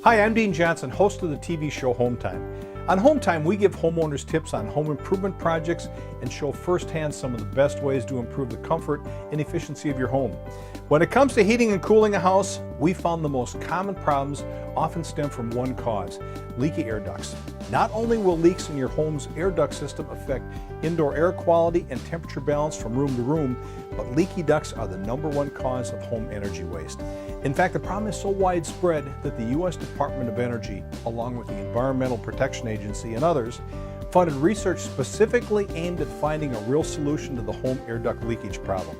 Hi, I'm Dean Johnson, host of the TV show Home Time. On Home Time, we give homeowners tips on home improvement projects and show firsthand some of the best ways to improve the comfort and efficiency of your home. When it comes to heating and cooling a house, we found the most common problems often stem from one cause: leaky air ducts. Not only will leaks in your home's air duct system affect indoor air quality and temperature balance from room to room, but leaky ducts are the #1 cause of home energy waste. In fact, the problem is so widespread that the U.S. Department of Energy, along with the Environmental Protection Agency and others, funded research specifically aimed at finding a real solution to the home air duct leakage problem.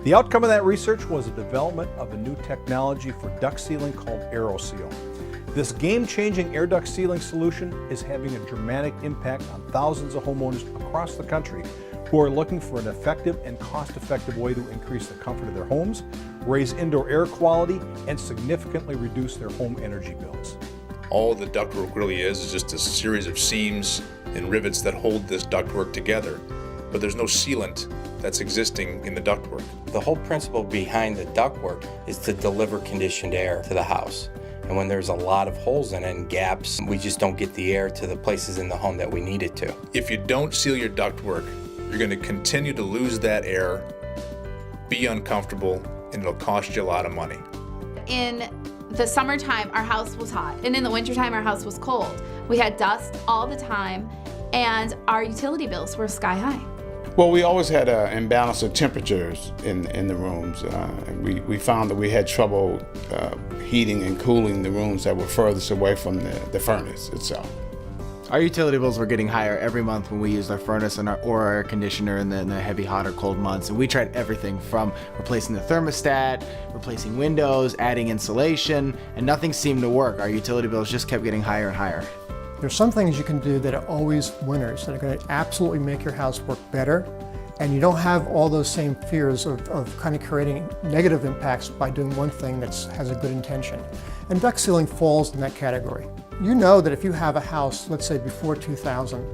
The outcome of that research was the development of a new technology for duct sealing called Aersoseal. This game-changing air duct sealing solution is having a dramatic impact on thousands of homeowners across the country who are looking for an effective and cost-effective way to increase the comfort of their homes, raise indoor air quality, and significantly reduce their home energy bills. All the ductwork really is just a series of seams and rivets that hold this ductwork together, but there's no sealant that's existing in the ductwork. The whole principle behind the ductwork is to deliver conditioned air to the house. And when there's a lot of holes in it and gaps, we just don't get the air to the places in the home that we need it to. If you don't seal your ductwork, you're going to continue to lose that air, be uncomfortable, and it'll cost you a lot of money. In the summertime, our house was hot, and in the wintertime, our house was cold. We had dust all the time, and our utility bills were sky high. Well, we always had an imbalance of temperatures in the rooms. We found that we had trouble heating and cooling the rooms that were furthest away from the furnace itself. Our utility bills were getting higher every month when we used our furnace and our air conditioner in the heavy, hot or cold months. And we tried everything from replacing the thermostat, replacing windows, adding insulation, and nothing seemed to work. Our utility bills just kept getting higher and higher. There's some things you can do that are always winners, that are going to absolutely make your house work better, and you don't have all those same fears of kind of creating negative impacts by doing one thing that has a good intention. And duct sealing falls in that category. You know that if you have a house, let's say before 2000,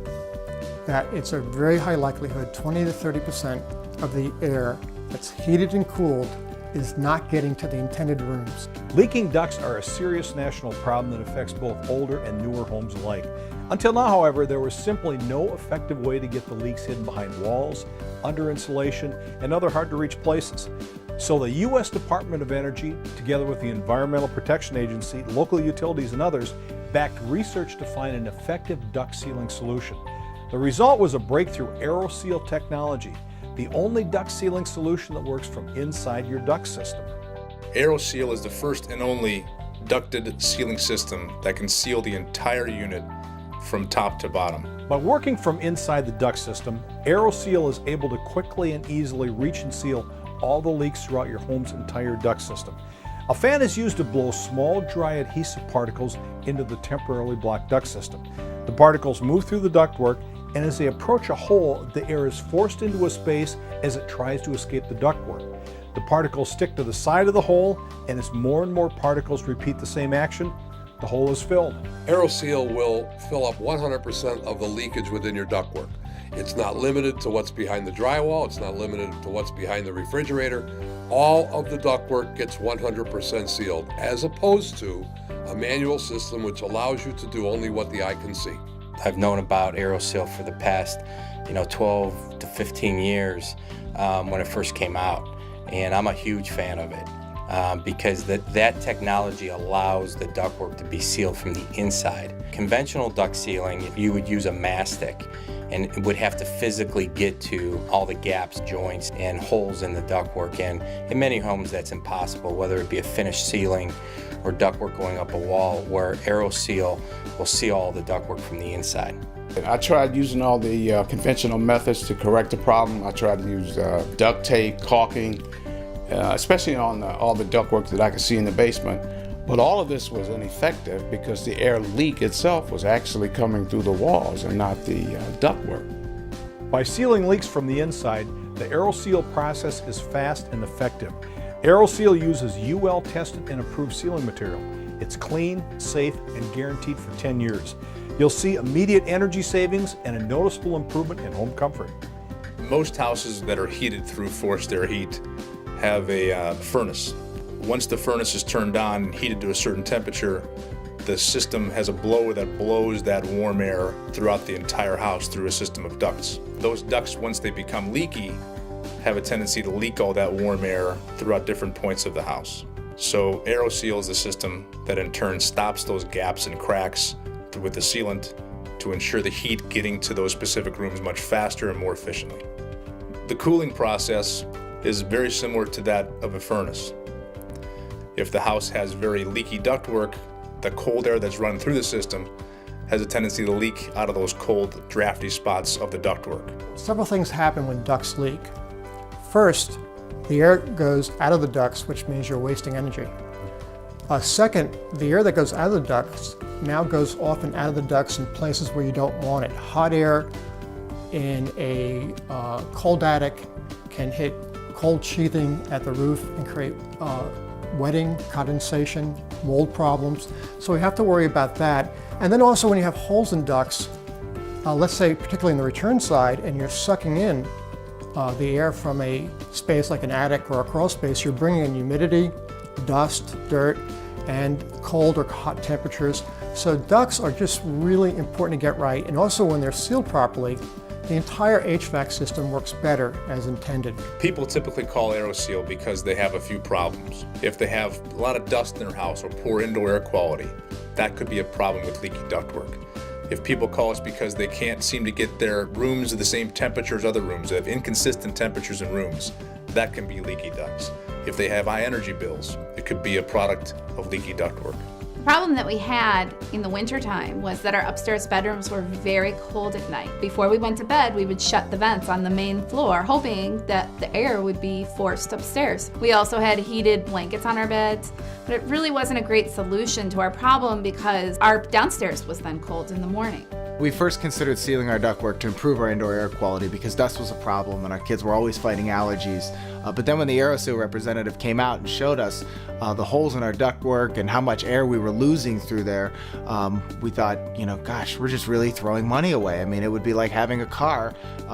that it's a very high likelihood 20 to 30% of the air that's heated and cooled is not getting to the intended rooms. Leaking ducts are a serious national problem that affects both older and newer homes alike. Until now, however, there was simply no effective way to get the leaks hidden behind walls, under insulation, and other hard-to-reach places. So the U.S. Department of Energy, together with the Environmental Protection Agency, local utilities, and others, backed research to find an effective duct sealing solution. The result was a breakthrough Aersoseal technology, the only duct sealing solution that works from inside your duct system. Aersoseal is the first and only ducted sealing system that can seal the entire unit from top to bottom. By working from inside the duct system, Aersoseal is able to quickly and easily reach and seal all the leaks throughout your home's entire duct system. A fan is used to blow small, dry adhesive particles into the temporarily blocked duct system. The particles move through the ductwork, and as they approach a hole, the air is forced into a space as it tries to escape the ductwork. The particles stick to the side of the hole, and as more and more particles repeat the same action, the hole is filled. Aersoseal will fill up 100% of the leakage within your ductwork. It's not limited to what's behind the drywall, it's not limited to what's behind the refrigerator. All of the ductwork gets 100% sealed, as opposed to a manual system which allows you to do only what the eye can see. I've known about Aersoseal for the past 12 to 15 years when it first came out, and I'm a huge fan of it because that technology allows the ductwork to be sealed from the inside. Conventional duct sealing, you would use a mastic and would have to physically get to all the gaps, joints, and holes in the ductwork, and in many homes that's impossible, whether it be a finished ceiling or ductwork going up a wall, where Aersoseal will seal all the ductwork from the inside. I tried using all the conventional methods to correct the problem. I tried to use duct tape, caulking, especially on all the ductwork that I could see in the basement. But all of this was ineffective because the air leak itself was actually coming through the walls and not the ductwork. By sealing leaks from the inside, the Aersoseal process is fast and effective. Aersoseal uses UL tested and approved sealing material. It's clean, safe, and guaranteed for 10 years. You'll see immediate energy savings and a noticeable improvement in home comfort. Most houses that are heated through forced air heat have a furnace. Once the furnace is turned on and heated to a certain temperature, the system has a blower that blows that warm air throughout the entire house through a system of ducts. Those ducts, once they become leaky, have a tendency to leak all that warm air throughout different points of the house. So Aersoseal is the system that in turn stops those gaps and cracks with the sealant to ensure the heat getting to those specific rooms much faster and more efficiently. The cooling process is very similar to that of a furnace. If the house has very leaky ductwork, the cold air that's running through the system has a tendency to leak out of those cold, drafty spots of the ductwork. Several things happen when ducts leak. First, the air goes out of the ducts, which means you're wasting energy. Second, the air that goes out of the ducts now goes often out of the ducts in places where you don't want it. Hot air in a cold attic can hit cold sheathing at the roof and create wetting, condensation, mold problems. So we have to worry about that. And then also when you have holes in ducts, let's say particularly in the return side, and you're sucking in the air from a space like an attic or a crawl space, you're bringing in humidity, dust, dirt, and cold or hot temperatures. So ducts are just really important to get right. And also when they're sealed properly, the entire HVAC system works better as intended. People typically call Aersoseal because they have a few problems. If they have a lot of dust in their house or poor indoor air quality, that could be a problem with leaky ductwork. If people call us because they can't seem to get their rooms at the same temperature as other rooms, they have inconsistent temperatures in rooms, that can be leaky ducts. If they have high energy bills, it could be a product of leaky ductwork. The problem that we had in the wintertime was that our upstairs bedrooms were very cold at night. Before we went to bed, we would shut the vents on the main floor, hoping that the air would be forced upstairs. We also had heated blankets on our beds, but it really wasn't a great solution to our problem because our downstairs was then cold in the morning. We first considered sealing our ductwork to improve our indoor air quality because dust was a problem and our kids were always fighting allergies. But then when the Aersoseal representative came out and showed us the holes in our ductwork and how much air we were losing through there, we thought, gosh, we're just really throwing money away. I mean, it would be like having a car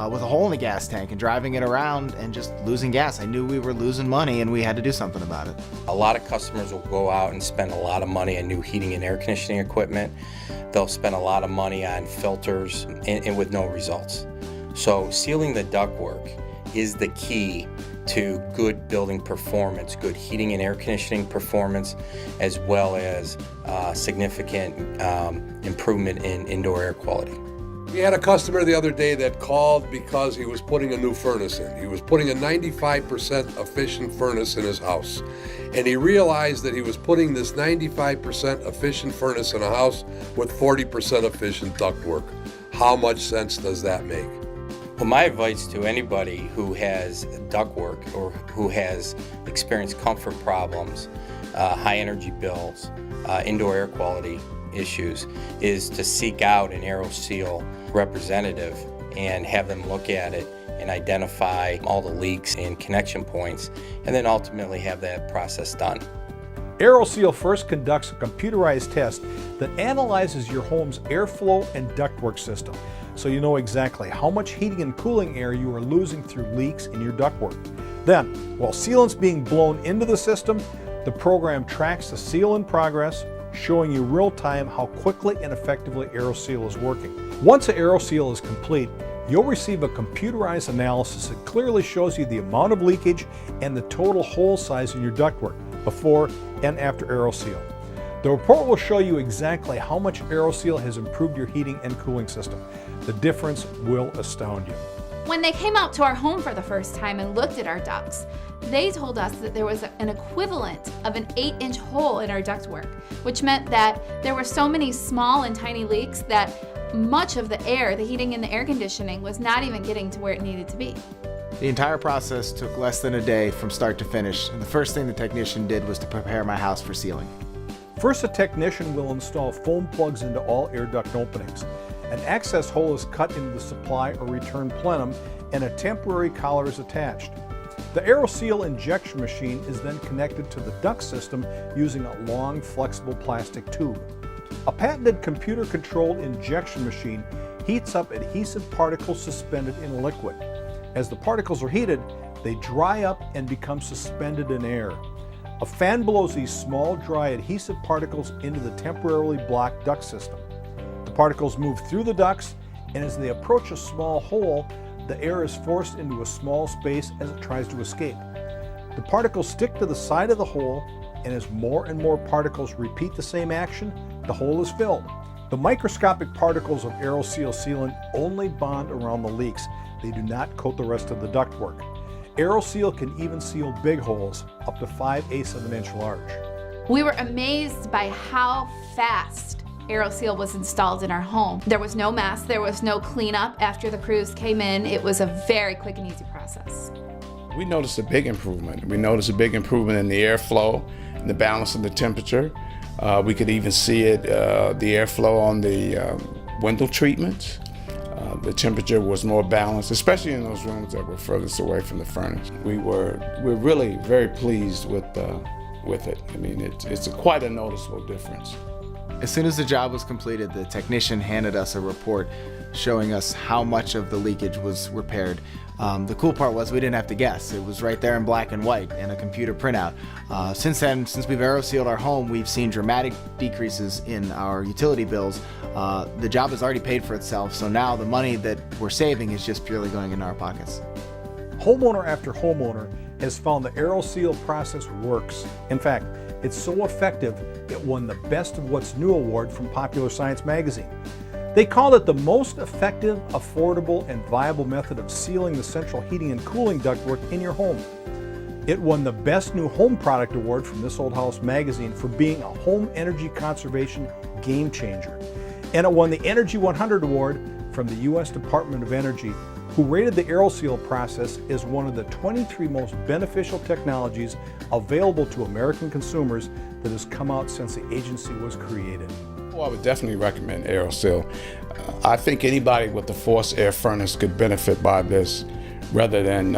with a hole in the gas tank and driving it around and just losing gas. I knew we were losing money and we had to do something about it. A lot of customers will go out and spend a lot of money on new heating and air conditioning equipment. They'll spend a lot of money on filters and with no results. So sealing the ductwork is the key to good building performance, good heating and air conditioning performance, as well as significant improvement in indoor air quality. We had a customer the other day that called because he was putting a new furnace in. He was putting a 95% efficient furnace in his house. And he realized that he was putting this 95% efficient furnace in a house with 40% efficient ductwork. How much sense does that make? Well, my advice to anybody who has ductwork or who has experienced comfort problems, high energy bills, indoor air quality issues, is to seek out an Aersoseal representative and have them look at it and identify all the leaks and connection points, and then ultimately have that process done. Aersoseal first conducts a computerized test that analyzes your home's airflow and ductwork system, so you know exactly how much heating and cooling air you are losing through leaks in your ductwork. Then, while sealant's being blown into the system, the program tracks the seal in progress, showing you real-time how quickly and effectively Aersoseal is working. Once the Aersoseal is complete, you'll receive a computerized analysis that clearly shows you the amount of leakage and the total hole size in your ductwork before and after Aersoseal. The report will show you exactly how much Aersoseal has improved your heating and cooling system. The difference will astound you. When they came out to our home for the first time and looked at our ducts, they told us that there was an equivalent of an 8-inch hole in our ductwork, which meant that there were so many small and tiny leaks that much of the air, the heating and the air conditioning, was not even getting to where it needed to be. The entire process took less than a day from start to finish, and the first thing the technician did was to prepare my house for sealing. First, a technician will install foam plugs into all air duct openings. An access hole is cut into the supply or return plenum, and a temporary collar is attached. The Aersoseal injection machine is then connected to the duct system using a long, flexible plastic tube. A patented computer-controlled injection machine heats up adhesive particles suspended in a liquid. As the particles are heated, they dry up and become suspended in air. A fan blows these small, dry, adhesive particles into the temporarily blocked duct system. The particles move through the ducts, and as they approach a small hole, the air is forced into a small space as it tries to escape. The particles stick to the side of the hole, and as more and more particles repeat the same action, the hole is filled. The microscopic particles of Aersoseal sealant only bond around the leaks. They do not coat the rest of the ductwork. Aersoseal can even seal big holes, up to 5/8 of an inch large. We were amazed by how fast Aersoseal was installed in our home. There was no mess, there was no cleanup after the crews came in. It was a very quick and easy process. We noticed a big improvement. We noticed a big improvement in the airflow and the balance of the temperature. We could even see it, the airflow on the window treatments. The temperature was more balanced, especially in those rooms that were furthest away from the furnace. We're really very pleased with it. I mean, it's quite a noticeable difference. As soon as the job was completed, the technician handed us a report showing us how much of the leakage was repaired. The cool part was we didn't have to guess. It was right there in black and white in a computer printout. Since then, since we've Aerosealed our home, we've seen dramatic decreases in our utility bills. The job has already paid for itself, so now the money that we're saving is just purely going into our pockets. Homeowner after homeowner has found the Aersoseal process works. In fact, it's so effective, it won the Best of What's New award from Popular Science magazine. They called it the most effective, affordable, and viable method of sealing the central heating and cooling ductwork in your home. It won the Best New Home Product award from This Old House magazine for being a home energy conservation game changer. And it won the Energy 100 award from the U.S. Department of Energy, who rated the Aersoseal process as one of the 23 most beneficial technologies available to American consumers that has come out since the agency was created. Well, I would definitely recommend Aersoseal. I think anybody with a forced air furnace could benefit by this rather than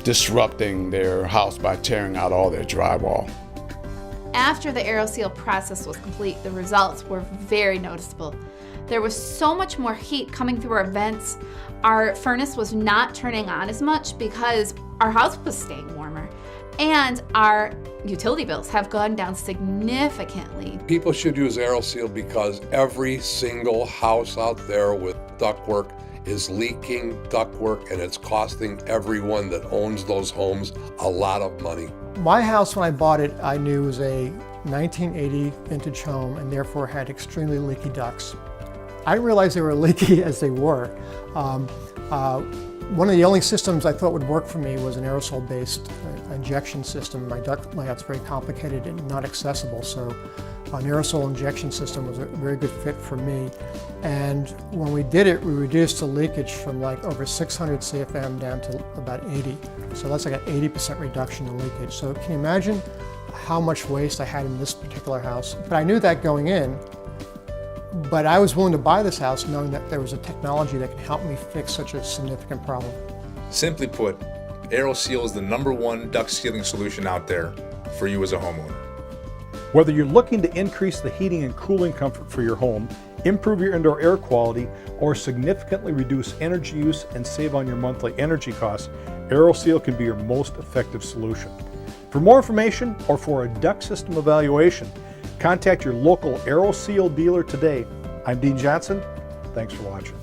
disrupting their house by tearing out all their drywall. After the Aersoseal process was complete, the results were very noticeable. There was so much more heat coming through our vents. Our furnace was not turning on as much because our house was staying warmer. And our utility bills have gone down significantly. People should use Aersoseal because every single house out there with ductwork is leaking ductwork, and it's costing everyone that owns those homes a lot of money. My house, when I bought it, I knew was a 1980 vintage home and therefore had extremely leaky ducts. I didn't realize they were leaky as they were. One of the only systems I thought would work for me was an aerosol-based injection system. My duct layout's very complicated and not accessible, so an aerosol injection system was a very good fit for me. And when we did it, we reduced the leakage from like over 600 CFM down to about 80. So that's like an 80% reduction in leakage. So can you imagine how much waste I had in this particular house? But I knew that going in. But I was willing to buy this house knowing that there was a technology that could help me fix such a significant problem. Simply put, Aersoseal is the #1 duct sealing solution out there for you as a homeowner. Whether you're looking to increase the heating and cooling comfort for your home, improve your indoor air quality, or significantly reduce energy use and save on your monthly energy costs, Aersoseal can be your most effective solution. For more information or for a duct system evaluation, contact your local Aersoseal dealer today. I'm Dean Johnson. Thanks for watching.